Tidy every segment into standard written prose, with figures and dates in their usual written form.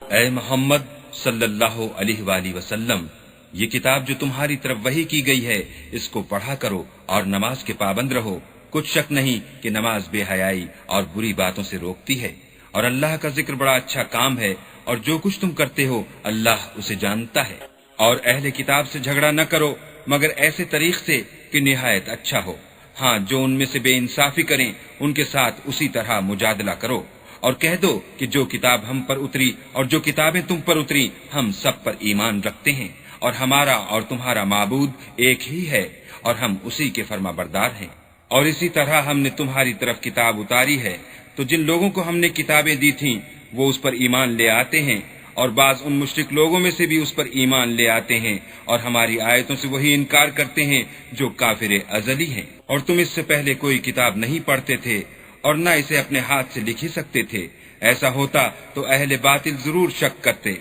اے محمد صلی اللہ علیہ وآلہ وسلم، یہ کتاب جو تمہاری طرف وحی کی گئی ہے اس کو پڑھا کرو اور نماز کے پابند رہو۔ کچھ شک نہیں کہ نماز بے حیائی اور بری باتوں سے روکتی ہے، اور اللہ کا ذکر بڑا اچھا کام ہے، اور جو کچھ تم کرتے ہو اللہ اسے جانتا ہے۔ اور اہل کتاب سے جھگڑا نہ کرو مگر ایسے طریق سے کہ نہایت اچھا ہو۔ ہاں، جو ان میں سے بے انصافی کریں ان کے ساتھ اسی طرح مجادلہ کرو، اور کہہ دو کہ جو کتاب ہم پر اتری اور جو کتابیں تم پر اتری ہم سب پر ایمان رکھتے ہیں، اور ہمارا اور تمہارا معبود ایک ہی ہے، اور ہم اسی کے فرما بردار ہیں۔ اور اسی طرح ہم نے تمہاری طرف کتاب اتاری ہے، تو جن لوگوں کو ہم نے کتابیں دی تھیں وہ اس پر ایمان لے آتے ہیں، اور بعض ان مشرک لوگوں میں سے بھی اس پر ایمان لے آتے ہیں، اور ہماری آیتوں سے وہی انکار کرتے ہیں جو کافر ازلی ہیں۔ اور تم اس سے پہلے کوئی کتاب نہیں پڑھتے تھے اور نہ اسے اپنے ہاتھ سے لکھ ہی سکتے تھے، ایسا ہوتا تو اہل باطل ضرور شک کرتے۔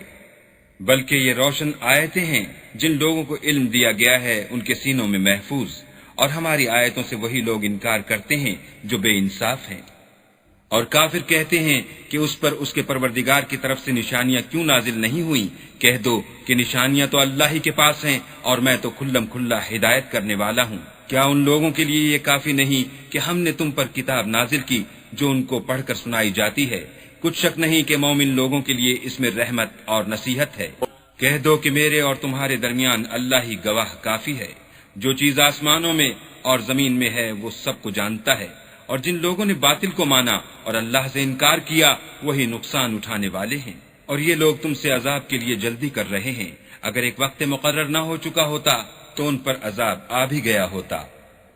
بلکہ یہ روشن آیتیں ہیں جن لوگوں کو علم دیا گیا ہے ان کے سینوں میں محفوظ، اور ہماری آیتوں سے وہی لوگ انکار کرتے ہیں جو بے انصاف ہیں۔ اور کافر کہتے ہیں کہ اس پر اس کے پروردگار کی طرف سے نشانیاں کیوں نازل نہیں ہوئیں؟ کہہ دو کہ نشانیاں تو اللہ ہی کے پاس ہیں، اور میں تو کھلم کھلا ہدایت کرنے والا ہوں۔ کیا ان لوگوں کے لیے یہ کافی نہیں کہ ہم نے تم پر کتاب نازل کی جو ان کو پڑھ کر سنائی جاتی ہے؟ کچھ شک نہیں کہ مومن لوگوں کے لیے اس میں رحمت اور نصیحت ہے۔ کہہ دو کہ میرے اور تمہارے درمیان اللہ ہی گواہ کافی ہے، جو چیز آسمانوں میں اور زمین میں ہے وہ سب کو جانتا ہے۔ اور جن لوگوں نے باطل کو مانا اور اللہ سے انکار کیا وہی نقصان اٹھانے والے ہیں۔ اور یہ لوگ تم سے عذاب کے لیے جلدی کر رہے ہیں، اگر ایک وقت مقرر نہ ہو چکا ہوتا تو ان پر عذاب آ بھی گیا ہوتا،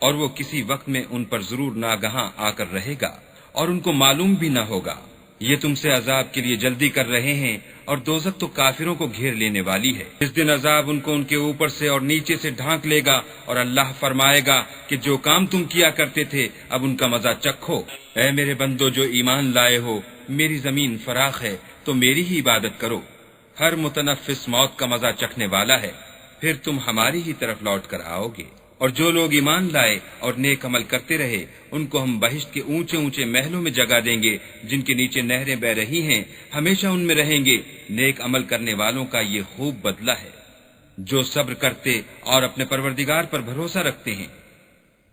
اور وہ کسی وقت میں ان پر ضرور ناگہاں آ کر رہے گا، اور ان کو معلوم بھی نہ ہوگا۔ یہ تم سے عذاب کے لیے جلدی کر رہے ہیں، اور دوزخ تو کافروں کو گھیر لینے والی ہے۔ اس دن عذاب ان کو ان کے اوپر سے اور نیچے سے ڈھانک لے گا، اور اللہ فرمائے گا کہ جو کام تم کیا کرتے تھے اب ان کا مزہ چکھو۔ اے میرے بندو جو ایمان لائے ہو، میری زمین فراخ ہے تو میری ہی عبادت کرو۔ ہر متنفس موت کا مزہ چکھنے والا ہے، پھر تم ہماری ہی طرف لوٹ کر آؤ گے۔ اور جو لوگ ایمان لائے اور نیک عمل کرتے رہے ان کو ہم بہشت کے اونچے اونچے محلوں میں جگہ دیں گے جن کے نیچے نہریں بہ رہی ہیں، ہمیشہ ان میں رہیں گے۔ نیک عمل کرنے والوں کا یہ خوب بدلہ ہے جو صبر کرتے اور اپنے پروردگار پر بھروسہ رکھتے ہیں۔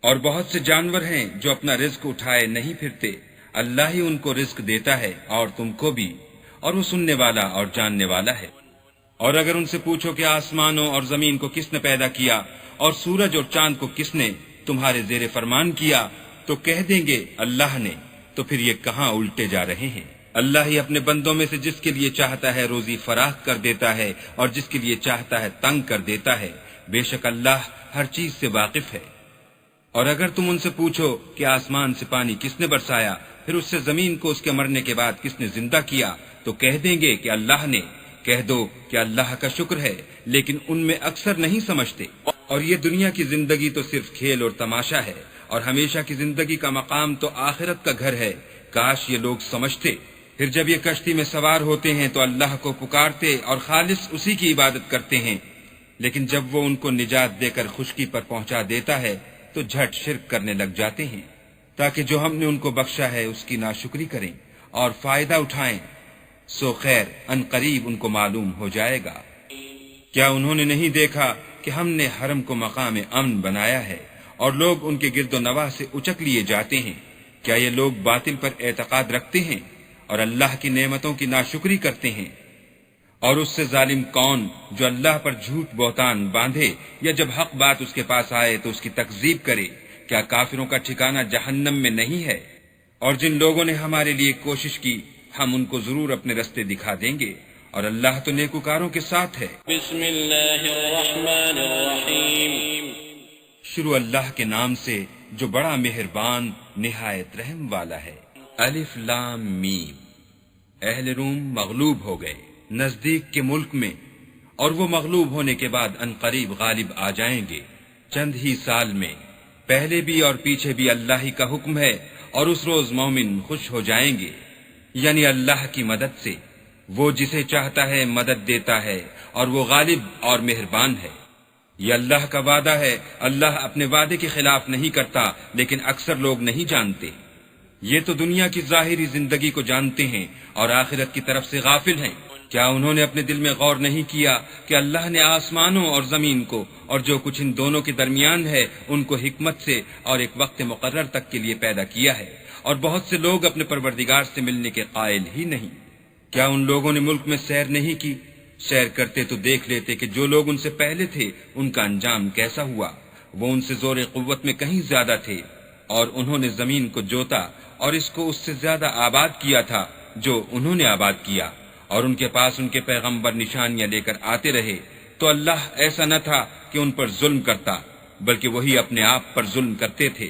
اور بہت سے جانور ہیں جو اپنا رزق اٹھائے نہیں پھرتے، اللہ ہی ان کو رزق دیتا ہے اور تم کو بھی، اور وہ سننے والا اور جاننے والا ہے۔ اور اگر ان سے پوچھو کہ آسمانوں اور زمین کو کس نے پیدا کیا اور سورج اور چاند کو کس نے تمہارے زیر فرمان کیا، تو کہہ دیں گے اللہ نے، تو پھر یہ کہاں الٹے جا رہے ہیں۔ اللہ ہی اپنے بندوں میں سے جس کے لیے چاہتا ہے روزی فراخ کر دیتا ہے اور جس کے لیے چاہتا ہے تنگ کر دیتا ہے، بے شک اللہ ہر چیز سے واقف ہے۔ اور اگر تم ان سے پوچھو کہ آسمان سے پانی کس نے برسایا، پھر اس سے زمین کو اس کے مرنے کے بعد کس نے زندہ کیا، تو کہہ دیں گے کہ اللہ نے۔ کہہ دو کہ اللہ کا شکر ہے، لیکن ان میں اکثر نہیں سمجھتے۔ اور یہ دنیا کی زندگی تو صرف کھیل اور تماشا ہے، اور ہمیشہ کی زندگی کا مقام تو آخرت کا گھر ہے، کاش یہ لوگ سمجھتے۔ پھر جب یہ کشتی میں سوار ہوتے ہیں تو اللہ کو پکارتے اور خالص اسی کی عبادت کرتے ہیں، لیکن جب وہ ان کو نجات دے کر خشکی پر پہنچا دیتا ہے تو جھٹ شرک کرنے لگ جاتے ہیں، تاکہ جو ہم نے ان کو بخشا ہے اس کی ناشکری کریں اور فائدہ اٹھائیں، سو خیر ان قریب ان کو معلوم ہو جائے گا۔ کیا انہوں نے نہیں دیکھا کہ ہم نے حرم کو مقام امن بنایا ہے اور لوگ ان کے گرد و نواح سے اچک لیے جاتے ہیں؟ کیا یہ لوگ باطل پر اعتقاد رکھتے ہیں اور اللہ کی نعمتوں کی ناشکری کرتے ہیں؟ اور اس سے ظالم کون جو اللہ پر جھوٹ بہتان باندھے یا جب حق بات اس کے پاس آئے تو اس کی تکذیب کرے؟ کیا کافروں کا ٹھکانہ جہنم میں نہیں ہے؟ اور جن لوگوں نے ہمارے لیے کوشش کی ہم ان کو ضرور اپنے رستے دکھا دیں گے، اور اللہ تو نیکوکاروں کے ساتھ ہے۔ بسم اللہ الرحمن الرحیم۔ شروع اللہ کے نام سے جو بڑا مہربان نہایت رحم والا ہے۔ الف لام میم۔ اہل روم مغلوب ہو گئے نزدیک کے ملک میں، اور وہ مغلوب ہونے کے بعد ان قریب غالب آ جائیں گے چند ہی سال میں۔ پہلے بھی اور پیچھے بھی اللہ ہی کا حکم ہے، اور اس روز مومن خوش ہو جائیں گے، یعنی اللہ کی مدد سے۔ وہ جسے چاہتا ہے مدد دیتا ہے، اور وہ غالب اور مہربان ہے۔ یہ اللہ کا وعدہ ہے، اللہ اپنے وعدے کے خلاف نہیں کرتا، لیکن اکثر لوگ نہیں جانتے۔ یہ تو دنیا کی ظاہری زندگی کو جانتے ہیں اور آخرت کی طرف سے غافل ہیں۔ کیا انہوں نے اپنے دل میں غور نہیں کیا کہ اللہ نے آسمانوں اور زمین کو اور جو کچھ ان دونوں کے درمیان ہے ان کو حکمت سے اور ایک وقت مقرر تک کے لیے پیدا کیا ہے، اور بہت سے لوگ اپنے پروردگار سے ملنے کے قائل ہی نہیں۔ کیا ان لوگوں نے ملک میں سیر نہیں کی؟ سیر کرتے تو دیکھ لیتے کہ جو لوگ ان سے پہلے تھے ان کا انجام کیسا ہوا۔ وہ ان سے زور قوت میں کہیں زیادہ تھے، اور انہوں نے زمین کو جوتا اور اس کو اس سے زیادہ آباد کیا تھا جو انہوں نے آباد کیا، اور ان کے پاس ان کے پیغمبر نشانیاں لے کر آتے رہے، تو اللہ ایسا نہ تھا کہ ان پر ظلم کرتا، بلکہ وہی اپنے آپ پر ظلم کرتے تھے۔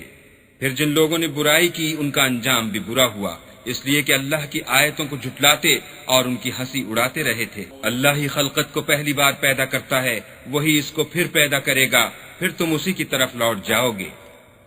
پھر جن لوگوں نے برائی کی ان کا انجام بھی برا ہوا، اس لیے کہ اللہ کی آیتوں کو جھٹلاتے اور ان کی ہنسی اڑاتے رہے تھے۔ اللہ ہی خلقت کو پہلی بار پیدا کرتا ہے، وہی اس کو پھر پیدا کرے گا، پھر تم اسی کی طرف لوٹ جاؤ گے۔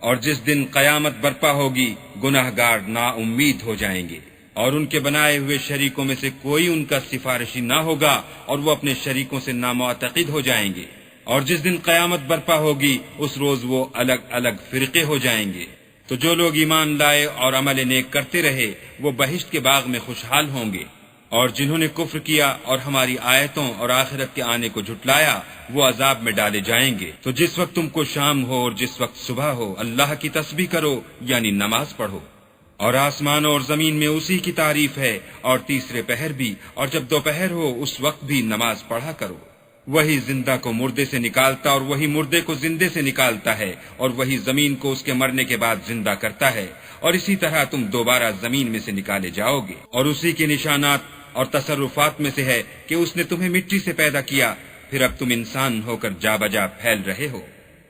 اور جس دن قیامت برپا ہوگی گناہگار نا امید ہو جائیں گے، اور ان کے بنائے ہوئے شریکوں میں سے کوئی ان کا سفارشی نہ ہوگا، اور وہ اپنے شریکوں سے نامعتقد ہو جائیں گے۔ اور جس دن قیامت برپا ہوگی اس روز وہ الگ الگ فرقے ہو جائیں گے۔ تو جو لوگ ایمان لائے اور عمل نیک کرتے رہے وہ بہشت کے باغ میں خوشحال ہوں گے، اور جنہوں نے کفر کیا اور ہماری آیتوں اور آخرت کے آنے کو جھٹلایا وہ عذاب میں ڈالے جائیں گے۔ تو جس وقت تم کو شام ہو اور جس وقت صبح ہو اللہ کی تسبیح کرو، یعنی نماز پڑھو۔ اور آسمانوں اور زمین میں اسی کی تعریف ہے، اور تیسرے پہر بھی، اور جب دوپہر ہو اس وقت بھی نماز پڑھا کرو۔ وہی زندہ کو مردے سے نکالتا اور وہی مردے کو زندے سے نکالتا ہے، اور وہی زمین کو اس کے مرنے کے بعد زندہ کرتا ہے، اور اسی طرح تم دوبارہ زمین میں سے نکالے جاؤ گے۔ اور اسی کے نشانات اور تصرفات میں سے ہے کہ اس نے تمہیں مٹی سے پیدا کیا، پھر اب تم انسان ہو کر جا بجا پھیل رہے ہو۔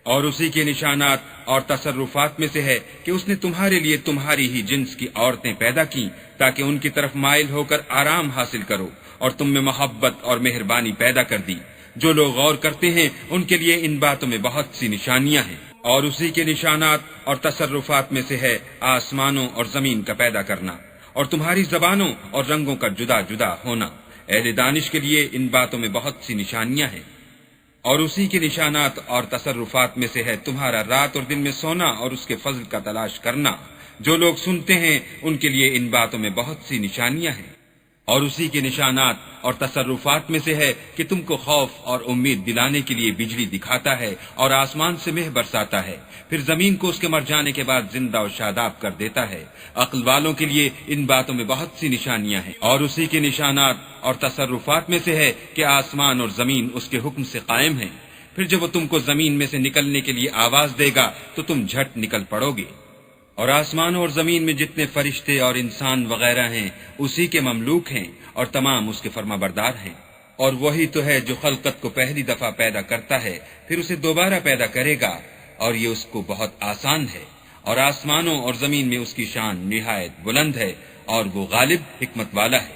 اور اسی کے نشانات اور تصرفات میں سے ہے کہ اس نے تمہارے لیے تمہاری ہی جنس کی عورتیں پیدا کی تاکہ ان کی طرف مائل ہو کر آرام حاصل کرو، اور تم میں محبت اور مہربانی پیدا کر دی۔ جو لوگ غور کرتے ہیں ان کے لیے ان باتوں میں بہت سی نشانیاں ہیں۔ اور اسی کے نشانات اور تصرفات میں سے ہے آسمانوں اور زمین کا پیدا کرنا، اور تمہاری زبانوں اور رنگوں کا جدا جدا ہونا۔ اہل دانش کے لیے ان باتوں میں بہت سی نشانیاں ہیں۔ اور اسی کے نشانات اور تصرفات میں سے ہے تمہارا رات اور دن میں سونا اور اس کے فضل کا تلاش کرنا۔ جو لوگ سنتے ہیں ان کے لیے ان باتوں میں بہت سی نشانیاں ہیں۔ اور اسی کے نشانات اور تصرفات میں سے ہے کہ تم کو خوف اور امید دلانے کے لیے بجلی دکھاتا ہے اور آسمان سے مہ برساتا ہے، پھر زمین کو اس کے مر جانے کے بعد زندہ و شاداب کر دیتا ہے۔ عقل والوں کے لیے ان باتوں میں بہت سی نشانیاں ہیں۔ اور اسی کے نشانات اور تصرفات میں سے ہے کہ آسمان اور زمین اس کے حکم سے قائم ہیں، پھر جب وہ تم کو زمین میں سے نکلنے کے لیے آواز دے گا تو تم جھٹ نکل پڑو گے۔ اور آسمان اور زمین میں جتنے فرشتے اور انسان وغیرہ ہیں اسی کے مملوک ہیں اور تمام اس کے فرما بردار ہیں۔ اور وہی تو ہے جو خلقت کو پہلی دفعہ پیدا کرتا ہے پھر اسے دوبارہ پیدا کرے گا، اور یہ اس کو بہت آسان ہے۔ اور آسمانوں اور زمین میں اس کی شان نہایت بلند ہے، اور وہ غالب حکمت والا ہے۔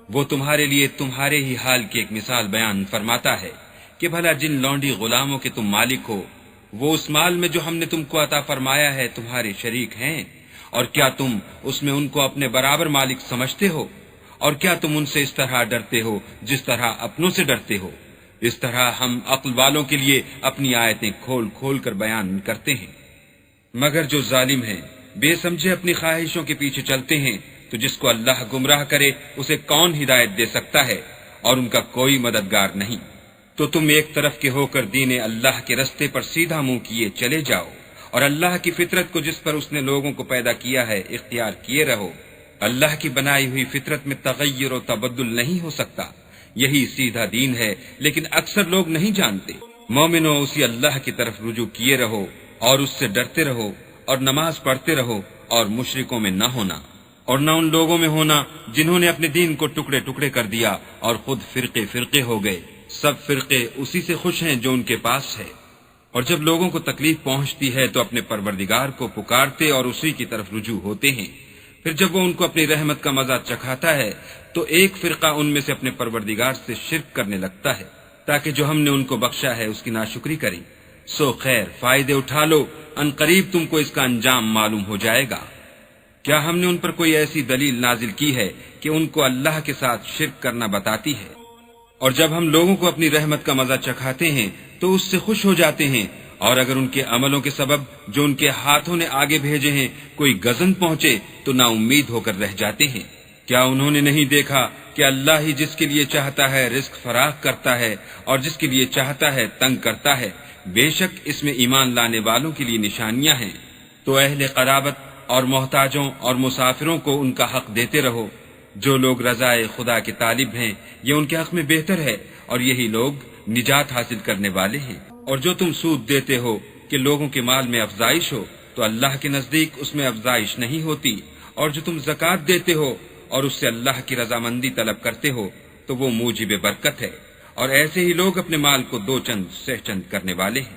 وہ تمہارے لیے تمہارے ہی حال کی ایک مثال بیان فرماتا ہے کہ بھلا جن لونڈی غلاموں کے تم مالک ہو وہ اس مال میں جو ہم نے تم کو عطا فرمایا ہے تمہارے شریک ہیں، اور کیا تم اس میں ان کو اپنے برابر مالک سمجھتے ہو؟ اور کیا تم ان سے اس طرح ڈرتے ہو جس طرح اپنوں سے ڈرتے ہو؟ اس طرح ہم عقل والوں کے لیے اپنی آیتیں کھول کھول کر بیان کرتے ہیں۔ مگر جو ظالم ہیں بے سمجھے اپنی خواہشوں کے پیچھے چلتے ہیں، تو جس کو اللہ گمراہ کرے اسے کون ہدایت دے سکتا ہے، اور ان کا کوئی مددگار نہیں۔ تو تم ایک طرف کے ہو کر دین اللہ کے رستے پر سیدھا منہ کیے چلے جاؤ، اور اللہ کی فطرت کو جس پر اس نے لوگوں کو پیدا کیا ہے اختیار کیے رہو۔ اللہ کی بنائی ہوئی فطرت میں تغیر و تبدل نہیں ہو سکتا، یہی سیدھا دین ہے، لیکن اکثر لوگ نہیں جانتے۔ مومنو اسی اللہ کی طرف رجوع کیے رہو اور اس سے ڈرتے رہو، اور نماز پڑھتے رہو، اور مشرکوں میں نہ ہونا، اور نہ ان لوگوں میں ہونا جنہوں نے اپنے دین کو ٹکڑے ٹکڑے کر دیا اور خود فرقے فرقے ہو گئے۔ سب فرقے اسی سے خوش ہیں جو ان کے پاس ہے۔ اور جب لوگوں کو تکلیف پہنچتی ہے تو اپنے پروردگار کو پکارتے اور اسی کی طرف رجوع ہوتے ہیں، پھر جب وہ ان کو اپنی رحمت کا مزہ چکھاتا ہے تو ایک فرقہ ان میں سے اپنے پروردگار سے شرک کرنے لگتا ہے تاکہ جو ہم نے ان کو بخشا ہے اس کی ناشکری کریں۔ سو خیر فائدے اٹھا لو، ان قریب تم کو اس کا انجام معلوم ہو جائے گا۔ کیا ہم نے ان پر کوئی ایسی دلیل نازل کی ہے کہ ان کو اللہ کے ساتھ شرک کرنا بتاتی ہے؟ اور جب ہم لوگوں کو اپنی رحمت کا مزہ چکھاتے ہیں تو اس سے خوش ہو جاتے ہیں، اور اگر ان کے عملوں کے سبب جو ان کے ہاتھوں نے آگے بھیجے ہیں کوئی گزن پہنچے تو نا امید ہو کر رہ جاتے ہیں۔ کیا انہوں نے نہیں دیکھا کہ اللہ ہی جس کے لیے چاہتا ہے رزق فراخ کرتا ہے اور جس کے لیے چاہتا ہے تنگ کرتا ہے؟ بے شک اس میں ایمان لانے والوں کے لیے نشانیاں ہیں۔ تو اہل قرابت اور محتاجوں اور مسافروں کو ان کا حق دیتے رہو۔ جو لوگ رضائے خدا کے طالب ہیں یہ ان کے حق میں بہتر ہے، اور یہی لوگ نجات حاصل کرنے والے ہیں۔ اور جو تم سود دیتے ہو کہ لوگوں کے مال میں افزائش ہو، تو اللہ کے نزدیک اس میں افزائش نہیں ہوتی، اور جو تم زکوٰۃ دیتے ہو اور اس سے اللہ کی رضامندی طلب کرتے ہو تو وہ موجب برکت ہے، اور ایسے ہی لوگ اپنے مال کو دو چند سہ چند کرنے والے ہیں۔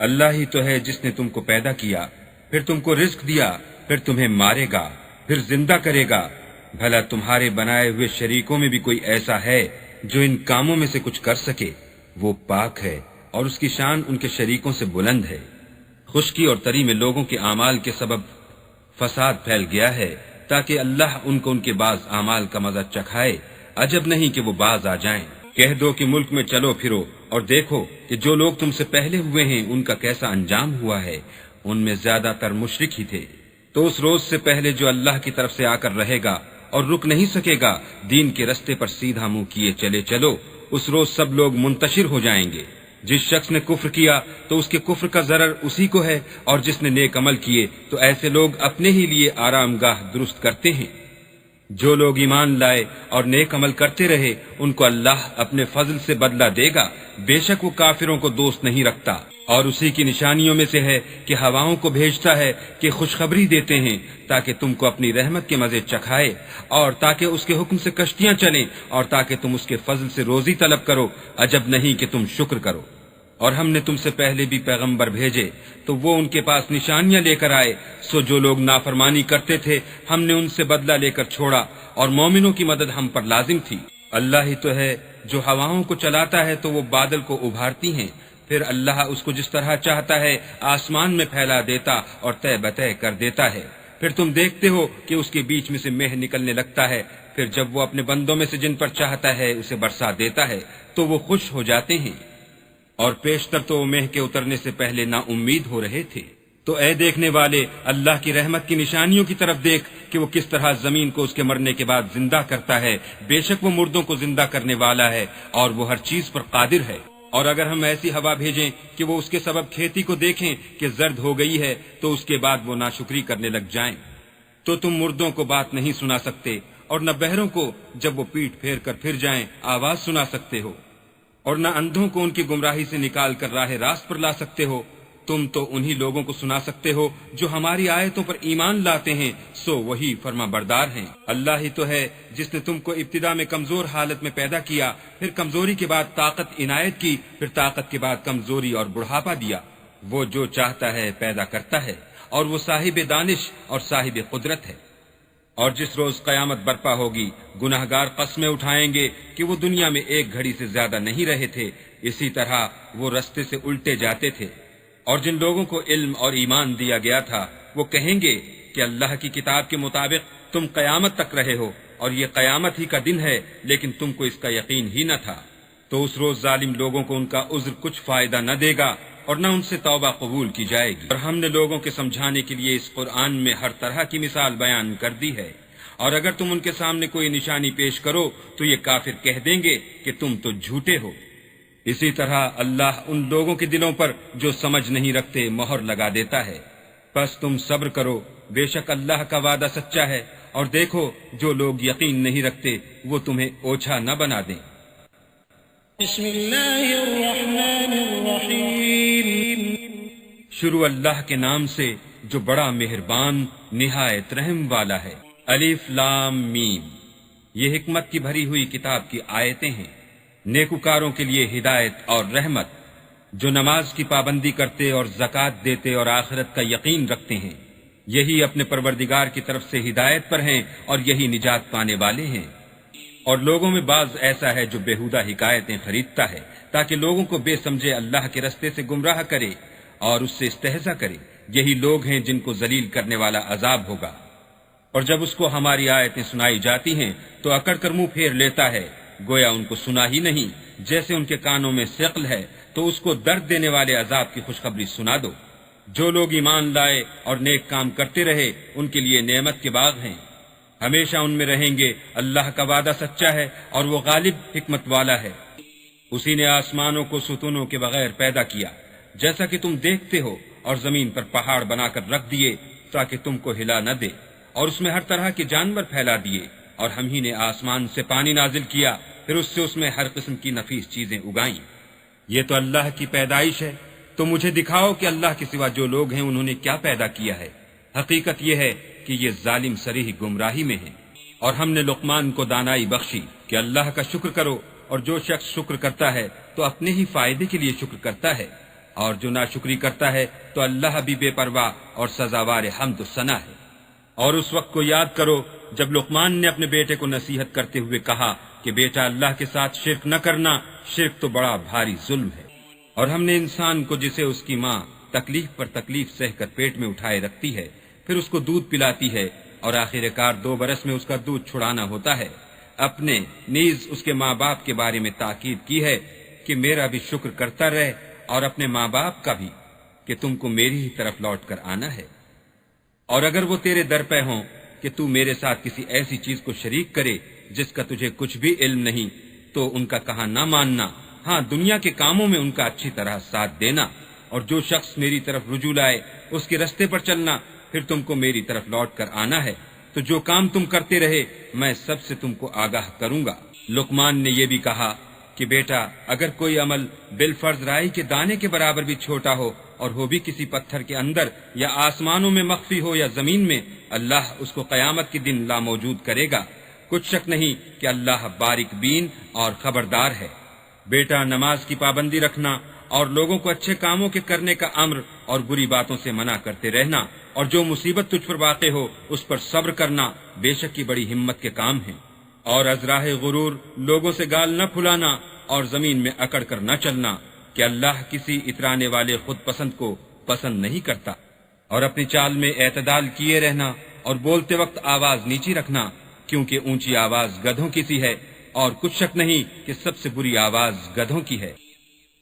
اللہ ہی تو ہے جس نے تم کو پیدا کیا، پھر تم کو رزق دیا، پھر تمہیں مارے گا، پھر زندہ کرے گا۔ بھلا تمہارے بنائے ہوئے شریکوں میں بھی کوئی ایسا ہے جو ان کاموں میں سے کچھ کر سکے؟ وہ پاک ہے اور اس کی شان ان کے شریکوں سے بلند ہے۔ خشکی اور تری میں لوگوں کے اعمال کے سبب فساد پھیل گیا ہے، تاکہ اللہ ان کو ان کے بعض اعمال کا مزہ چکھائے۔ عجب نہیں کہ وہ باز آ جائیں۔ کہہ دو کہ ملک میں چلو پھرو اور دیکھو کہ جو لوگ تم سے پہلے ہوئے ہیں ان کا کیسا انجام ہوا ہے، ان میں زیادہ تر مشرک ہی تھے۔ تو اس روز سے پہلے جو اللہ کی طرف سے آ کر رہے گا اور رک نہیں سکے گا، دین کے رستے پر سیدھا منہ کیے چلے چلو، اس روز سب لوگ منتشر ہو جائیں گے۔ جس شخص نے کفر کیا تو اس کے کفر کا ضرر اسی کو ہے، اور جس نے نیک عمل کیے تو ایسے لوگ اپنے ہی لیے آرام گاہ درست کرتے ہیں۔ جو لوگ ایمان لائے اور نیک عمل کرتے رہے ان کو اللہ اپنے فضل سے بدلہ دے گا۔ بے شک وہ کافروں کو دوست نہیں رکھتا، اور اسی کی نشانیوں میں سے ہے کہ ہواؤں کو بھیجتا ہے کہ خوشخبری دیتے ہیں تاکہ تم کو اپنی رحمت کے مزے چکھائے، اور تاکہ اس کے حکم سے کشتیاں چلیں، اور تاکہ تم اس کے فضل سے روزی طلب کرو۔ عجب نہیں کہ تم شکر کرو۔ اور ہم نے تم سے پہلے بھی پیغمبر بھیجے تو وہ ان کے پاس نشانیاں لے کر آئے، سو جو لوگ نافرمانی کرتے تھے ہم نے ان سے بدلہ لے کر چھوڑا، اور مومنوں کی مدد ہم پر لازم تھی۔ اللہ ہی تو ہے جو ہواؤں کو چلاتا ہے تو وہ بادل کو ابھارتی ہیں، پھر اللہ اس کو جس طرح چاہتا ہے آسمان میں پھیلا دیتا اور طے بطے کر دیتا ہے۔ پھر تم دیکھتے ہو کہ اس کے بیچ میں سے مہ نکلنے لگتا ہے، پھر جب وہ اپنے بندوں میں سے جن پر چاہتا ہے اسے برسا دیتا ہے تو وہ خوش ہو جاتے ہیں، اور پیشتر تو وہ مہ کے اترنے سے پہلے نا امید ہو رہے تھے۔ تو اے دیکھنے والے، اللہ کی رحمت کی نشانیوں کی طرف دیکھ کہ وہ کس طرح زمین کو اس کے مرنے کے بعد زندہ کرتا ہے۔ بے شک وہ مردوں کو زندہ کرنے والا ہے اور وہ ہر چیز پر قادر ہے۔ اور اگر ہم ایسی ہوا بھیجیں کہ وہ اس کے سبب کھیتی کو دیکھیں کہ زرد ہو گئی ہے تو اس کے بعد وہ ناشکری کرنے لگ جائیں، تو تم مردوں کو بات نہیں سنا سکتے، اور نہ بہروں کو جب وہ پیٹ پھیر کر پھر جائیں آواز سنا سکتے ہو، اور نہ اندھوں کو ان کی گمراہی سے نکال کر راہ راست پر لا سکتے ہو۔ تم تو انہی لوگوں کو سنا سکتے ہو جو ہماری آیتوں پر ایمان لاتے ہیں، سو وہی فرما بردار ہیں۔ اللہ ہی تو ہے جس نے تم کو ابتدا میں کمزور حالت میں پیدا کیا، پھر کمزوری کے بعد طاقت عنایت کی، پھر طاقت کے بعد کمزوری اور بڑھاپا دیا۔ وہ جو چاہتا ہے پیدا کرتا ہے، اور وہ صاحب دانش اور صاحب قدرت ہے۔ اور جس روز قیامت برپا ہوگی گناہگار قسمیں اٹھائیں گے کہ وہ دنیا میں ایک گھڑی سے زیادہ نہیں رہے تھے، اسی طرح وہ رستے سے الٹے جاتے تھے۔ اور جن لوگوں کو علم اور ایمان دیا گیا تھا وہ کہیں گے کہ اللہ کی کتاب کے مطابق تم قیامت تک رہے ہو، اور یہ قیامت ہی کا دن ہے، لیکن تم کو اس کا یقین ہی نہ تھا۔ تو اس روز ظالم لوگوں کو ان کا عذر کچھ فائدہ نہ دے گا، اور نہ ان سے توبہ قبول کی جائے گی۔ اور ہم نے لوگوں کے سمجھانے کے لیے اس قرآن میں ہر طرح کی مثال بیان کر دی ہے، اور اگر تم ان کے سامنے کوئی نشانی پیش کرو تو یہ کافر کہہ دیں گے کہ تم تو جھوٹے ہو۔ اسی طرح اللہ ان لوگوں کے دلوں پر جو سمجھ نہیں رکھتے مہر لگا دیتا ہے۔ پس تم صبر کرو، بے شک اللہ کا وعدہ سچا ہے، اور دیکھو جو لوگ یقین نہیں رکھتے وہ تمہیں اوچھا نہ بنا دیں۔ بسم اللہ الرحمن الرحیم۔ شروع اللہ کے نام سے جو بڑا مہربان نہایت رحم والا ہے۔ الف لام میم، یہ حکمت کی بھری ہوئی کتاب کی آیتیں ہیں، نیکوکاروں کے لیے ہدایت اور رحمت، جو نماز کی پابندی کرتے اور زکوٰۃ دیتے اور آخرت کا یقین رکھتے ہیں، یہی اپنے پروردگار کی طرف سے ہدایت پر ہیں اور یہی نجات پانے والے ہیں۔ اور لوگوں میں بعض ایسا ہے جو بیہودہ حکایتیں خریدتا ہے تاکہ لوگوں کو بے سمجھے اللہ کے رستے سے گمراہ کرے اور اس سے استہزاء کرے، یہی لوگ ہیں جن کو ذلیل کرنے والا عذاب ہوگا۔ اور جب اس کو ہماری آیتیں سنائی جاتی ہیں تو اکڑ کر منہ پھیر لیتا ہے، گویا ان کو سنا ہی نہیں، جیسے ان کے کانوں میں ثقل ہے، تو اس کو درد دینے والے عذاب کی خوشخبری سنا دو۔ جو لوگ ایمان لائے اور نیک کام کرتے رہے ان کے لیے نعمت کے باغ ہیں، ہمیشہ ان میں رہیں گے۔ اللہ کا وعدہ سچا ہے اور وہ غالب حکمت والا ہے۔ اسی نے آسمانوں کو ستونوں کے بغیر پیدا کیا جیسا کہ تم دیکھتے ہو، اور زمین پر پہاڑ بنا کر رکھ دیے تاکہ تم کو ہلا نہ دے، اور اس میں ہر طرح کے جانور پھیلا دیے، اور ہم ہی نے آسمان سے پانی نازل کیا، پھر اس میں ہر قسم کی نفیس چیزیں اگائیں۔ یہ تو اللہ کی پیدائش ہے، تو مجھے دکھاؤ کہ اللہ کے سوا جو لوگ ہیں انہوں نے کیا پیدا کیا ہے۔ حقیقت یہ ہے کہ یہ ظالم صریح گمراہی میں ہیں۔ اور ہم نے لقمان کو دانائی بخشی کہ اللہ کا شکر کرو، اور جو شخص شکر کرتا ہے تو اپنے ہی فائدے کے لیے شکر کرتا ہے، اور جو ناشکری کرتا ہے تو اللہ بھی بے پرواہ اور سزاوار حمد و ثنا ہے۔ اور اس وقت کو یاد کرو جب لقمان نے اپنے بیٹے کو نصیحت کرتے ہوئے کہا کہ بیٹا اللہ کے ساتھ شرک نہ کرنا، شرک تو بڑا بھاری ظلم ہے۔ اور ہم نے انسان کو جسے اس کی ماں تکلیف پر تکلیف سہ کر پیٹ میں اٹھائے رکھتی ہے، پھر اس کو دودھ پلاتی ہے، اور آخر کار 2 برس میں اس کا دودھ چھڑانا ہوتا ہے، اپنے نیز اس کے ماں باپ کے بارے میں تاکید کی ہے کہ میرا بھی شکر کرتا رہے، اور اپنے ماں باپ کا بھی کہ تم کو میری ہی طرف لوٹ کر آنا ہے۔ اور اگر وہ تیرے در پہ ہوں کہ تو میرے ساتھ کسی ایسی چیز کو شریک کرے جس کا تجھے کچھ بھی علم نہیں، تو ان کا کہا نہ ماننا، ہاں دنیا کے کاموں میں ان کا اچھی طرح ساتھ دینا، اور جو شخص میری طرف رجوع لائے اس کے رستے پر چلنا، پھر تم کو میری طرف لوٹ کر آنا ہے، تو جو کام تم کرتے رہے میں سب سے تم کو آگاہ کروں گا۔ لقمان نے یہ بھی کہا کہ بیٹا اگر کوئی عمل بالفرض رائی کے دانے کے برابر بھی چھوٹا ہو، اور ہو بھی کسی پتھر کے اندر یا آسمانوں میں مخفی ہو یا زمین میں، اللہ اس کو قیامت کے دن لا موجود کرے گا۔ کچھ شک نہیں کہ اللہ باریک بین اور خبردار ہے۔ بیٹا نماز کی پابندی رکھنا، اور لوگوں کو اچھے کاموں کے کرنے کا امر اور بری باتوں سے منع کرتے رہنا، اور جو مصیبت تجھ پر واقع ہو اس پر صبر کرنا بے شک کی بڑی ہمت کے کام ہیں۔ اور از راہ غرور لوگوں سے گال نہ پھلانا، اور زمین میں اکڑ کر نہ چلنا، کہ اللہ کسی اترانے والے خود پسند کو پسند نہیں کرتا۔ اور اپنی چال میں اعتدال کیے رہنا، اور بولتے وقت آواز نیچی رکھنا، کیونکہ اونچی آواز گدھوں کی سی ہے، اور کچھ شک نہیں کہ سب سے بری آواز گدھوں کی ہے۔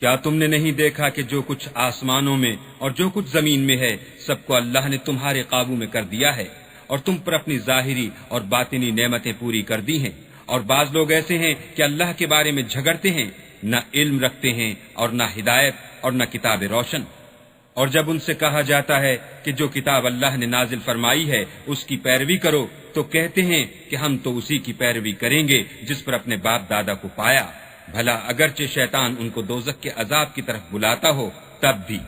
کیا تم نے نہیں دیکھا کہ جو کچھ آسمانوں میں اور جو کچھ زمین میں ہے سب کو اللہ نے تمہارے قابو میں کر دیا ہے، اور تم پر اپنی ظاہری اور باطنی نعمتیں پوری کر دی ہیں۔ اور بعض لوگ ایسے ہیں کہ اللہ کے بارے میں جھگڑتے ہیں، نہ علم رکھتے ہیں اور نہ ہدایت اور نہ کتاب روشن۔ اور جب ان سے کہا جاتا ہے کہ جو کتاب اللہ نے نازل فرمائی ہے اس کی پیروی کرو، تو کہتے ہیں کہ ہم تو اسی کی پیروی کریں گے جس پر اپنے باپ دادا کو پایا، بھلا اگرچہ شیطان ان کو دوزخ کے عذاب کی طرف بلاتا ہو تب بھی۔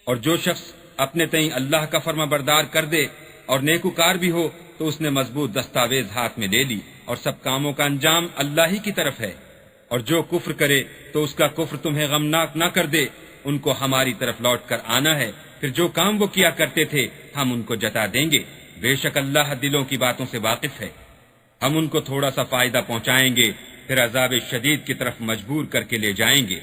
اور جو شخص اپنے تئیں اللہ کا فرما بردار کر دے اور نیکوکار بھی ہو، تو اس نے مضبوط دستاویز ہاتھ میں لے لی، اور سب کاموں کا انجام اللہ ہی کی طرف ہے۔ اور جو کفر کرے تو اس کا کفر تمہیں غمناک نہ کر دے، ان کو ہماری طرف لوٹ کر آنا ہے، پھر جو کام وہ کیا کرتے تھے ہم ان کو جتا دیں گے، بے شک اللہ دلوں کی باتوں سے واقف ہے۔ ہم ان کو تھوڑا سا فائدہ پہنچائیں گے، پھر عذاب شدید کی طرف مجبور کر کے لے جائیں گے۔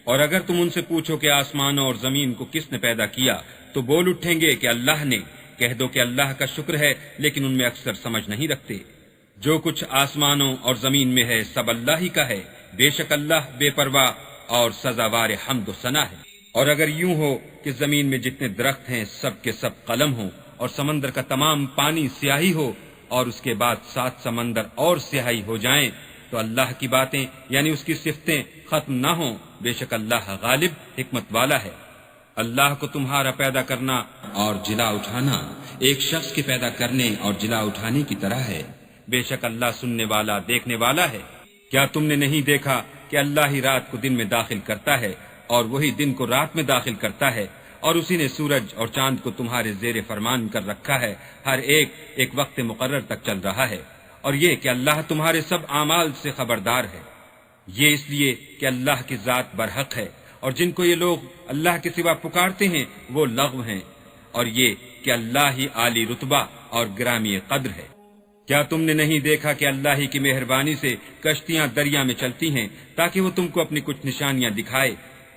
اور اگر تم ان سے پوچھو کہ آسمانوں اور زمین کو کس نے پیدا کیا، تو بول اٹھیں گے کہ اللہ نے۔ کہہ دو کہ اللہ کا شکر ہے، لیکن ان میں اکثر سمجھ نہیں رکھتے۔ جو کچھ آسمانوں اور زمین میں ہے سب اللہ ہی کا ہے، بے شک اللہ بے پرواہ اور سزاوار حمد و ثنا ہے۔ اور اگر یوں ہو کہ زمین میں جتنے درخت ہیں سب کے سب قلم ہوں، اور سمندر کا تمام پانی سیاہی ہو، اور اس کے بعد 7 سمندر اور سیاہی ہو جائیں، تو اللہ کی باتیں یعنی اس کی صفتیں ختم نہ ہوں، بے شک اللہ غالب حکمت والا ہے۔ اللہ کو تمہارا پیدا کرنا اور جلا اٹھانا ایک شخص کے پیدا کرنے اور جلا اٹھانے کی طرح ہے، بے شک اللہ سننے والا دیکھنے والا ہے۔ کیا تم نے نہیں دیکھا کہ اللہ ہی رات کو دن میں داخل کرتا ہے اور وہی دن کو رات میں داخل کرتا ہے، اور اسی نے سورج اور چاند کو تمہارے زیر فرمان کر رکھا ہے، ہر ایک وقت مقرر تک چل رہا ہے، اور یہ کہ اللہ تمہارے سب اعمال سے خبردار ہے۔ یہ اس لیے کہ اللہ کی ذات برحق ہے، اور جن کو یہ لوگ اللہ کے سوا پکارتے ہیں وہ لغو ہیں، اور یہ کہ اللہ ہی عالی رتبہ اور گرامی قدر ہے۔ کیا تم نے نہیں دیکھا کہ اللہ ہی کی مہربانی سے کشتیاں دریا میں چلتی ہیں تاکہ وہ تم کو اپنی کچھ نشانیاں دکھائے؟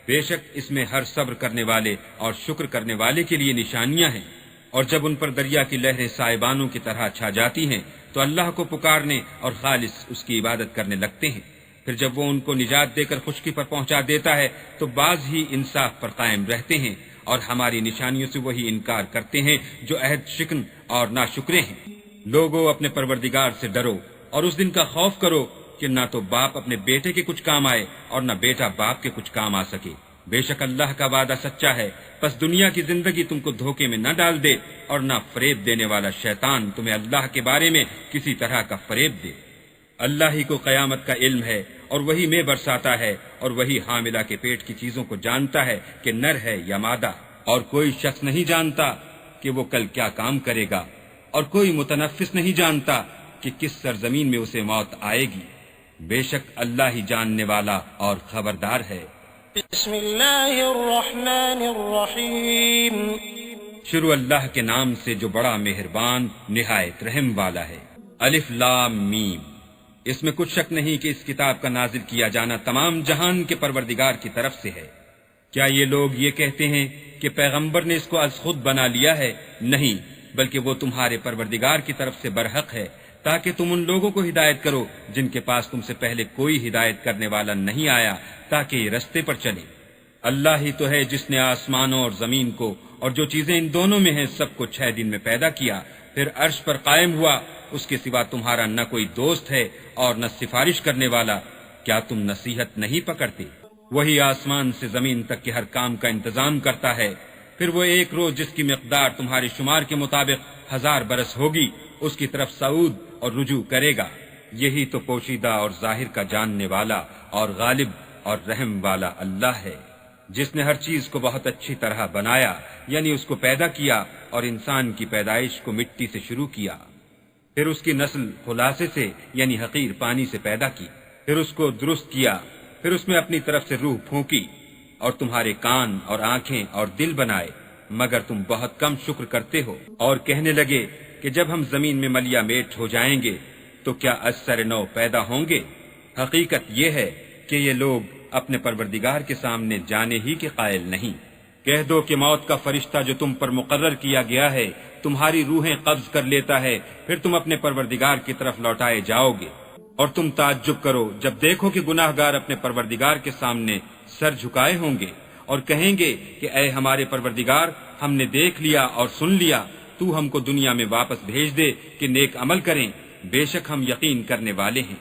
بے شک اس میں ہر صبر کرنے والے اور شکر کرنے والے کے لیے نشانیاں ہیں۔ اور جب ان پر دریا کی لہریں سائبانوں کی طرح چھا جاتی ہیں تو اللہ کو پکارنے اور خالص اس کی عبادت کرنے لگتے ہیں، پھر جب وہ ان کو نجات دے کر خشکی پر پہنچا دیتا ہے تو بعض ہی انصاف پر قائم رہتے ہیں، اور ہماری نشانیوں سے وہی انکار کرتے ہیں جو عہد شکن اور ناشکرے ہیں۔ لوگو اپنے پروردگار سے ڈرو اور اس دن کا خوف کرو کہ نہ تو باپ اپنے بیٹے کے کچھ کام آئے اور نہ بیٹا باپ کے کچھ کام آ سکے۔ بے شک اللہ کا وعدہ سچا ہے، پس دنیا کی زندگی تم کو دھوکے میں نہ ڈال دے اور نہ فریب دینے والا شیطان تمہیں اللہ کے بارے میں کسی طرح کا فریب دے۔ اللہ ہی کو قیامت کا علم ہے اور وہی میں برساتا ہے اور وہی حاملہ کے پیٹ کی چیزوں کو جانتا ہے کہ نر ہے یا مادہ، اور کوئی شخص نہیں جانتا کہ وہ کل کیا کام کرے گا، اور کوئی متنفس نہیں جانتا کہ کس سرزمین میں اسے موت آئے گی۔ بے شک اللہ ہی جاننے والا اور خبردار ہے۔ بسم اللہ الرحمن الرحیم۔ شروع اللہ کے نام سے جو بڑا مہربان نہایت رحم والا ہے۔ الف لام میم۔ اس میں کچھ شک نہیں کہ اس کتاب کا نازل کیا جانا تمام جہان کے پروردگار کی طرف سے ہے۔ کیا یہ لوگ یہ کہتے ہیں کہ پیغمبر نے اس کو از خود بنا لیا ہے؟ نہیں، بلکہ وہ تمہارے پروردگار کی طرف سے برحق ہے، تاکہ تم ان لوگوں کو ہدایت کرو جن کے پاس تم سے پہلے کوئی ہدایت کرنے والا نہیں آیا، تاکہ یہ رستے پر چلے۔ اللہ ہی تو ہے جس نے آسمانوں اور زمین کو اور جو چیزیں ان دونوں میں ہیں سب کو 6 دن میں پیدا کیا، پھر عرش پر قائم ہوا۔ اس کے سوا تمہارا نہ کوئی دوست ہے اور نہ سفارش کرنے والا۔ کیا تم نصیحت نہیں پکڑتے؟ وہی آسمان سے زمین تک کے ہر کام کا انتظام کرتا ہے۔ پھر وہ ایک روز جس کی مقدار تمہارے شمار کے مطابق 1000 برس ہوگی، اس کی طرف صعود اور رجوع کرے گا۔ یہی تو پوشیدہ اور ظاہر کا جاننے والا اور غالب اور رحم والا اللہ ہے، جس نے ہر چیز کو بہت اچھی طرح بنایا، یعنی اس کو پیدا کیا اور انسان کی پیدائش کو مٹی سے شروع کیا، پھر اس کی نسل خلاصے سے یعنی حقیر پانی سے پیدا کی، پھر اس کو درست کیا، پھر اس میں اپنی طرف سے روح پھونکی اور تمہارے کان اور آنکھیں اور دل بنائے، مگر تم بہت کم شکر کرتے ہو۔ اور کہنے لگے کہ جب ہم زمین میں ملیا میٹ ہو جائیں گے تو کیا از سر نو پیدا ہوں گے؟ حقیقت یہ ہے کہ یہ لوگ اپنے پروردگار کے سامنے جانے ہی کے قائل نہیں۔ کہہ دو کہ موت کا فرشتہ جو تم پر مقرر کیا گیا ہے تمہاری روحیں قبض کر لیتا ہے، پھر تم اپنے پروردگار کی طرف لوٹائے جاؤ گے۔ اور تم تعجب کرو جب دیکھو کہ گناہ گار اپنے پروردگار کے سامنے سر جھکائے ہوں گے اور کہیں گے کہ اے ہمارے پروردگار، ہم نے دیکھ لیا اور سن لیا، تو ہم کو دنیا میں واپس بھیج دے کہ نیک عمل کریں، بے شک ہم یقین کرنے والے ہیں۔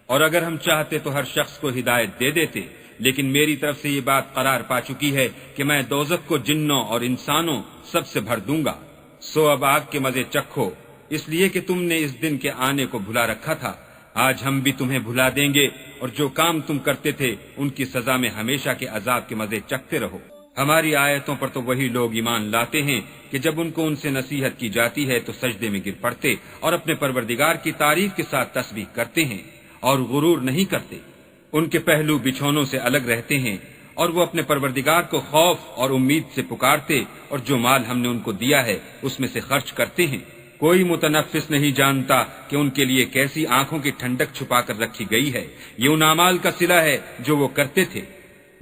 اور اگر ہم چاہتے تو ہر شخص کو ہدایت دے دیتے، لیکن میری طرف سے یہ بات قرار پا چکی ہے کہ میں دوزخ کو جنوں اور انسانوں سب سے بھر دوں گا۔ سو اب آگ کے مزے چکھو، اس لیے کہ تم نے اس دن کے آنے کو بھلا رکھا تھا۔ آج ہم بھی تمہیں بھلا دیں گے اور جو کام تم کرتے تھے ان کی سزا میں ہمیشہ کے عذاب کے مزے چکھتے رہو۔ ہماری آیتوں پر تو وہی لوگ ایمان لاتے ہیں کہ جب ان کو ان سے نصیحت کی جاتی ہے تو سجدے میں گر پڑتے اور اپنے پروردگار کی تعریف کے ساتھ تسبیح کرتے ہیں اور غرور نہیں کرتے۔ ان کے پہلو بچھونوں سے الگ رہتے ہیں اور وہ اپنے پروردگار کو خوف اور امید سے پکارتے اور جو مال ہم نے ان کو دیا ہے اس میں سے خرچ کرتے ہیں۔ کوئی متنفس نہیں جانتا کہ ان کے لیے کیسی آنکھوں کی ٹھنڈک چھپا کر رکھی گئی ہے۔ یہ ان اعمال کا صلہ ہے جو وہ کرتے تھے۔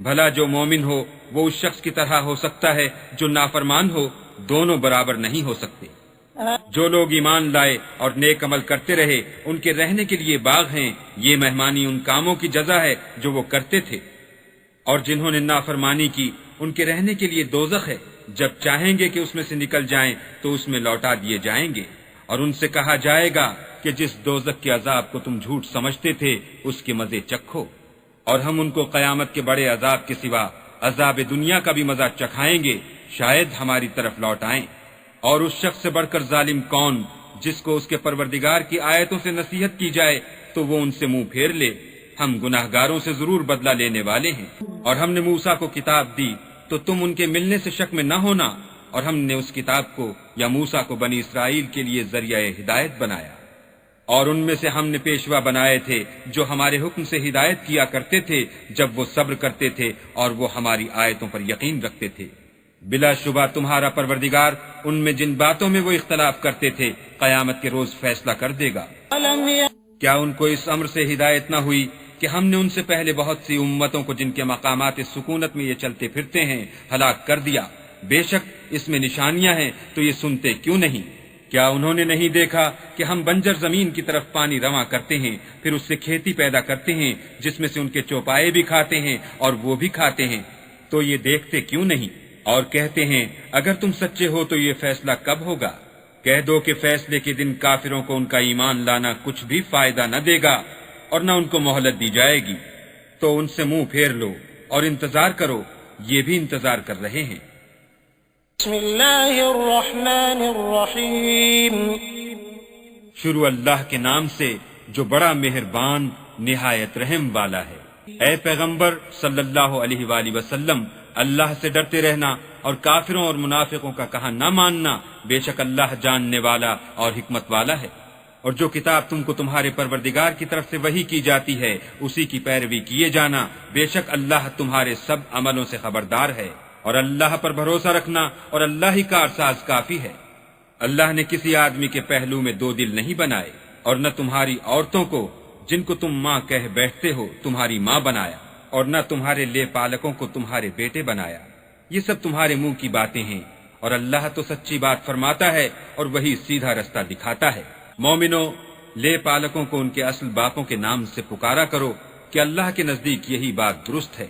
بھلا جو مومن ہو وہ اس شخص کی طرح ہو سکتا ہے جو نافرمان ہو؟ دونوں برابر نہیں ہو سکتے۔ جو لوگ ایمان لائے اور نیک عمل کرتے رہے ان کے رہنے کے لیے باغ ہیں، یہ مہمانی ان کاموں کی جزا ہے جو وہ کرتے تھے۔ اور جنہوں نے نافرمانی کی ان کے رہنے کے لیے دوزخ ہے، جب چاہیں گے کہ اس میں سے نکل جائیں تو اس میں لوٹا دیے جائیں گے، اور ان سے کہا جائے گا کہ جس دوزخ کے عذاب کو تم جھوٹ سمجھتے تھے اس کے مزے چکھو، اور ہم ان کو قیامت کے بڑے عذاب کے سوا عذاب دنیا کا بھی مزہ چکھائیں گے، شاید ہماری طرف لوٹ آئیں۔ اور اس شخص سے بڑھ کر ظالم کون جس کو اس کے پروردگار کی آیتوں سے نصیحت کی جائے تو وہ ان سے منہ پھیر لے؟ ہم گناہگاروں سے ضرور بدلہ لینے والے ہیں۔ اور ہم نے موسیٰ کو کتاب دی تو تم ان کے ملنے سے شک میں نہ ہونا، اور ہم نے اس کتاب کو یا موسیٰ کو بنی اسرائیل کے لیے ذریعہ ہدایت بنایا، اور ان میں سے ہم نے پیشوا بنائے تھے جو ہمارے حکم سے ہدایت کیا کرتے تھے جب وہ صبر کرتے تھے اور وہ ہماری آیتوں پر یقین رکھتے تھے۔ بلا شبہ تمہارا پروردگار ان میں جن باتوں میں وہ اختلاف کرتے تھے قیامت کے روز فیصلہ کر دے گا۔ کیا ان کو اس امر سے ہدایت نہ ہوئی کہ ہم نے ان سے پہلے بہت سی امتوں کو جن کے مقامات سکونت میں یہ چلتے پھرتے ہیں ہلاک کر دیا؟ بے شک اس میں نشانیاں ہیں تو یہ سنتے کیوں نہیں؟ کیا انہوں نے نہیں دیکھا کہ ہم بنجر زمین کی طرف پانی رواں کرتے ہیں، پھر اس سے کھیتی پیدا کرتے ہیں جس میں سے ان کے چوپائے بھی کھاتے ہیں اور وہ بھی کھاتے ہیں، تو یہ دیکھتے کیوں نہیں؟ اور کہتے ہیں اگر تم سچے ہو تو یہ فیصلہ کب ہوگا؟ کہہ دو کہ فیصلے کے دن کافروں کو ان کا ایمان لانا کچھ بھی فائدہ نہ دے گا اور نہ ان کو مہلت دی جائے گی، تو ان سے منہ پھیر لو اور انتظار کرو، یہ بھی انتظار کر رہے ہیں۔ بسم اللہ الرحمن الرحیم۔ شروع اللہ کے نام سے جو بڑا مہربان نہایت رحم والا ہے۔ اے پیغمبر صلی اللہ علیہ وآلہ وسلم، اللہ سے ڈرتے رہنا اور کافروں اور منافقوں کا کہا نہ ماننا، بے شک اللہ جاننے والا اور حکمت والا ہے۔ اور جو کتاب تم کو تمہارے پروردگار کی طرف سے وحی کی جاتی ہے اسی کی پیروی کیے جانا، بے شک اللہ تمہارے سب عملوں سے خبردار ہے۔ اور اللہ پر بھروسہ رکھنا اور اللہ ہی کارساز کافی ہے۔ اللہ نے کسی آدمی کے پہلو میں دو دل نہیں بنائے، اور نہ تمہاری عورتوں کو جن کو تم ماں کہہ بیٹھتے ہو تمہاری ماں بنایا، اور نہ تمہارے لے پالکوں کو تمہارے بیٹے بنایا۔ یہ سب تمہارے منہ کی باتیں ہیں، اور اللہ تو سچی بات فرماتا ہے اور وہی سیدھا رستہ دکھاتا ہے۔ مومنو، لے پالکوں کو ان کے اصل باپوں کے نام سے پکارا کرو کہ اللہ کے نزدیک یہی بات درست ہے۔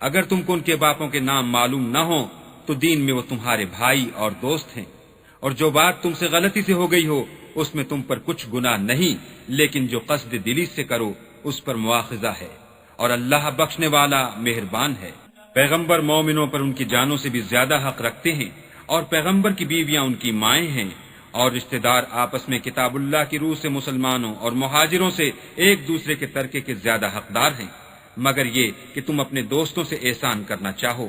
اگر تم کو ان کے باپوں کے نام معلوم نہ ہوں تو دین میں وہ تمہارے بھائی اور دوست ہیں، اور جو بات تم سے غلطی سے ہو گئی ہو اس میں تم پر کچھ گناہ نہیں، لیکن جو قصد دلی سے کرو اس پر مواخذہ ہے، اور اللہ بخشنے والا مہربان ہے۔ پیغمبر مومنوں پر ان کی جانوں سے بھی زیادہ حق رکھتے ہیں، اور پیغمبر کی بیویاں ان کی مائیں ہیں، اور رشتہ دار آپس میں کتاب اللہ کی روح سے مسلمانوں اور مہاجروں سے ایک دوسرے کے ترکے کے زیادہ حقدار ہیں، مگر یہ کہ تم اپنے دوستوں سے احسان کرنا چاہو۔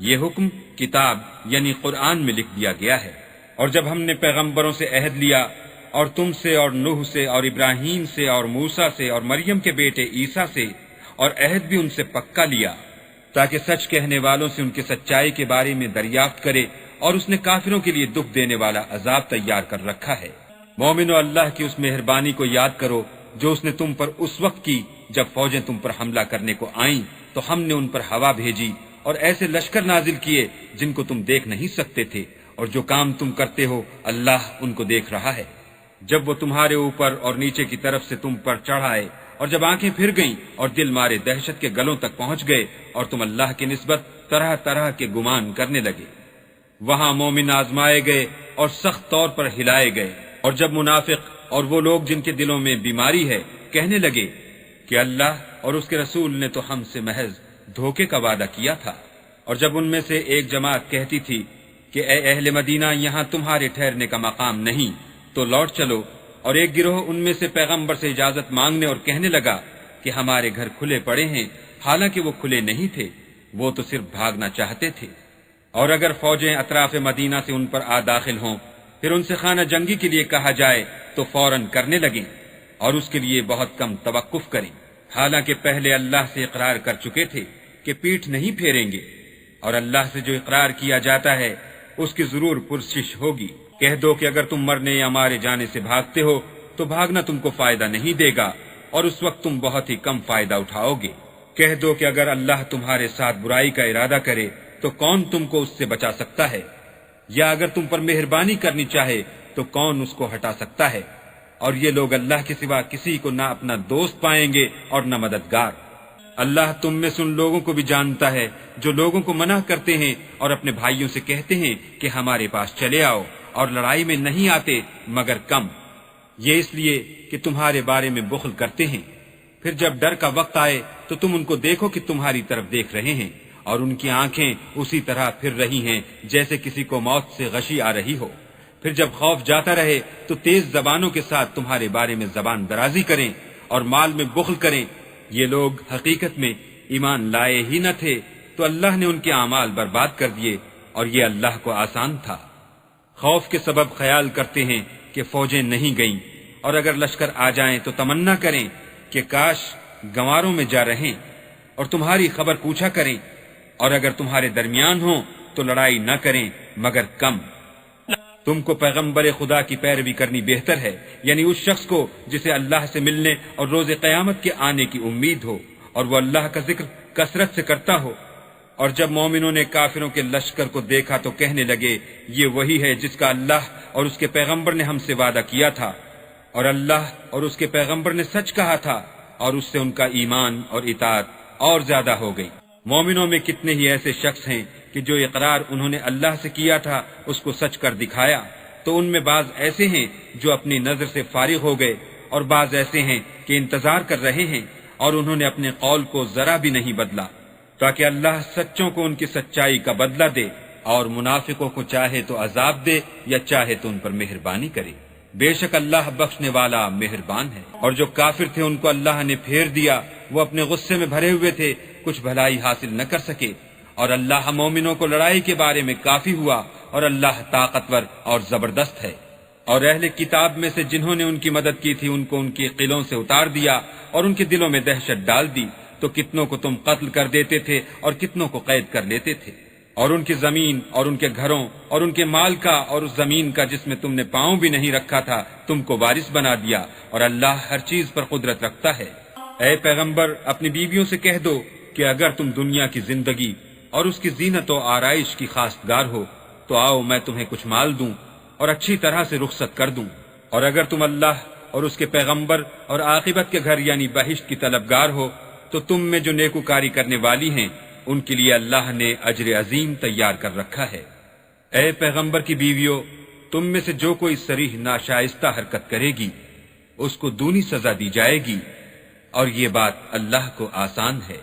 یہ حکم کتاب یعنی قرآن میں لکھ دیا گیا ہے۔ اور جب ہم نے پیغمبروں سے عہد لیا، اور تم سے اور نوح سے اور ابراہیم سے اور موسیٰ سے اور مریم کے بیٹے عیسیٰ سے، اور عہد بھی ان سے پکا لیا تاکہ سچ کہنے والوں سے ان کی سچائی کے بارے میں دریافت کرے، اور اس نے کافروں کے لیے دکھ دینے والا عذاب تیار کر رکھا ہے۔ مومنو، اللہ کی اس مہربانی کو یاد کرو جو اس نے تم پر اس وقت کی جب فوجیں تم پر حملہ کرنے کو آئیں تو ہم نے ان پر ہوا بھیجی اور ایسے لشکر نازل کیے جن کو تم دیکھ نہیں سکتے تھے، اور جو کام تم کرتے ہو اللہ ان کو دیکھ رہا ہے۔ جب وہ تمہارے اوپر اور نیچے کی طرف سے تم پر چڑھ آئے، اور جب آنکھیں پھر گئیں اور دل مارے دہشت کے گلوں تک پہنچ گئے، اور تم اللہ کی نسبت طرح طرح کے گمان کرنے لگے، وہاں مومن آزمائے گئے اور سخت طور پر ہلائے گئے۔ اور جب منافق اور وہ لوگ جن کے دلوں میں بیماری ہے کہنے لگے کہ اللہ اور اس کے رسول نے تو ہم سے محض دھوکے کا وعدہ کیا تھا، اور جب ان میں سے ایک جماعت کہتی تھی کہ اے اہل مدینہ، یہاں تمہارے ٹھہرنے کا مقام نہیں، تو لوٹ چلو، اور ایک گروہ ان میں سے پیغمبر سے اجازت مانگنے اور کہنے لگا کہ ہمارے گھر کھلے پڑے ہیں، حالانکہ وہ کھلے نہیں تھے، وہ تو صرف بھاگنا چاہتے تھے۔ اور اگر فوجیں اطراف مدینہ سے ان پر آ داخل ہوں، پھر ان سے خانہ جنگی کے لیے کہا جائے تو فوراً کرنے لگیں، اور اس کے لیے بہت کم توقف کریں، حالانکہ پہلے اللہ سے اقرار کر چکے تھے کہ پیٹھ نہیں پھیریں گے، اور اللہ سے جو اقرار کیا جاتا ہے اس کی ضرور پرسش ہوگی۔ کہہ دو کہ اگر تم مرنے یا مارے جانے سے بھاگتے ہو تو بھاگنا تم کو فائدہ نہیں دے گا، اور اس وقت تم بہت ہی کم فائدہ اٹھاؤ گے۔ کہہ دو کہ اگر اللہ تمہارے ساتھ برائی کا ارادہ کرے تو کون تم کو اس سے بچا سکتا ہے، یا اگر تم پر مہربانی کرنی چاہے تو کون اس کو ہٹا سکتا ہے۔ اور یہ لوگ اللہ کے سوا کسی کو نہ اپنا دوست پائیں گے اور نہ مددگار۔ اللہ تم میں سے ان لوگوں کو بھی جانتا ہے جو لوگوں کو منع کرتے ہیں اور اپنے بھائیوں سے کہتے ہیں کہ ہمارے پاس چلے آؤ، اور لڑائی میں نہیں آتے مگر کم، یہ اس لیے کہ تمہارے بارے میں بخل کرتے ہیں۔ پھر جب ڈر کا وقت آئے تو تم ان کو دیکھو کہ تمہاری طرف دیکھ رہے ہیں، اور ان کی آنکھیں اسی طرح پھر رہی ہیں جیسے کسی کو موت سے غشی آ رہی ہو۔ پھر جب خوف جاتا رہے تو تیز زبانوں کے ساتھ تمہارے بارے میں زبان درازی کریں اور مال میں بخل کریں۔ یہ لوگ حقیقت میں ایمان لائے ہی نہ تھے تو اللہ نے ان کے اعمال برباد کر دیے، اور یہ اللہ کو آسان تھا۔ خوف کے سبب خیال کرتے ہیں کہ فوجیں نہیں گئیں، اور اگر لشکر آ جائیں تو تمنا کریں کہ کاش گنواروں میں جا رہیں، اور تمہاری خبر پوچھا کریں، اور اگر تمہارے درمیان ہوں تو لڑائی نہ کریں مگر کم۔ تم کو پیغمبر خدا کی پیروی کرنی بہتر ہے، یعنی اس شخص کو جسے اللہ سے ملنے اور روز قیامت کے آنے کی امید ہو، اور وہ اللہ کا ذکر کثرت سے کرتا ہو۔ اور جب مومنوں نے کافروں کے لشکر کو دیکھا تو کہنے لگے یہ وہی ہے جس کا اللہ اور اس کے پیغمبر نے ہم سے وعدہ کیا تھا، اور اللہ اور اس کے پیغمبر نے سچ کہا تھا، اور اس سے ان کا ایمان اور اطاعت اور زیادہ ہو گئی۔ مومنوں میں کتنے ہی ایسے شخص ہیں کہ جو اقرار انہوں نے اللہ سے کیا تھا اس کو سچ کر دکھایا، تو ان میں بعض ایسے ہیں جو اپنی نظر سے فارغ ہو گئے، اور بعض ایسے ہیں کہ انتظار کر رہے ہیں، اور انہوں نے اپنے قول کو ذرا بھی نہیں بدلا، تاکہ اللہ سچوں کو ان کی سچائی کا بدلہ دے، اور منافقوں کو چاہے تو عذاب دے یا چاہے تو ان پر مہربانی کرے۔ بے شک اللہ بخشنے والا مہربان ہے۔ اور جو کافر تھے ان کو اللہ نے پھیر دیا، وہ اپنے غصے میں بھرے ہوئے تھے، کچھ بھلائی حاصل نہ کر سکے، اور اللہ مومنوں کو لڑائی کے بارے میں کافی ہوا، اور اللہ طاقتور اور زبردست ہے۔ اور اہل کتاب میں سے جنہوں نے ان کی مدد کی تھی ان کو ان کی قلعوں سے اتار دیا اور ان کے دلوں میں دہشت ڈال دی، تو کتنوں کو تم قتل کر دیتے تھے اور کتنوں کو قید کر لیتے تھے، اور ان کی زمین اور ان کے گھروں اور ان کے مال کا اور اس زمین کا جس میں تم نے پاؤں بھی نہیں رکھا تھا تم کو وارث بنا دیا، اور اللہ ہر چیز پر قدرت رکھتا ہے۔ اے پیغمبر اپنی بیویوں سے کہہ دو کہ اگر تم دنیا کی زندگی اور اس کی زینت و آرائش کی خواستگار ہو تو آؤ میں تمہیں کچھ مال دوں اور اچھی طرح سے رخصت کر دوں، اور اگر تم اللہ اور اس کے پیغمبر اور عاقبت کے گھر یعنی بہشت کی طلبگار ہو تو تم میں جو نیکوکاری کرنے والی ہیں ان کے لیے اللہ نے اجر عظیم تیار کر رکھا ہے۔ اے پیغمبر کی بیویوں، تم میں سے جو کوئی صریح ناشائستہ حرکت کرے گی اس کو دونی سزا دی جائے گی، اور یہ بات اللہ کو آسان ہے۔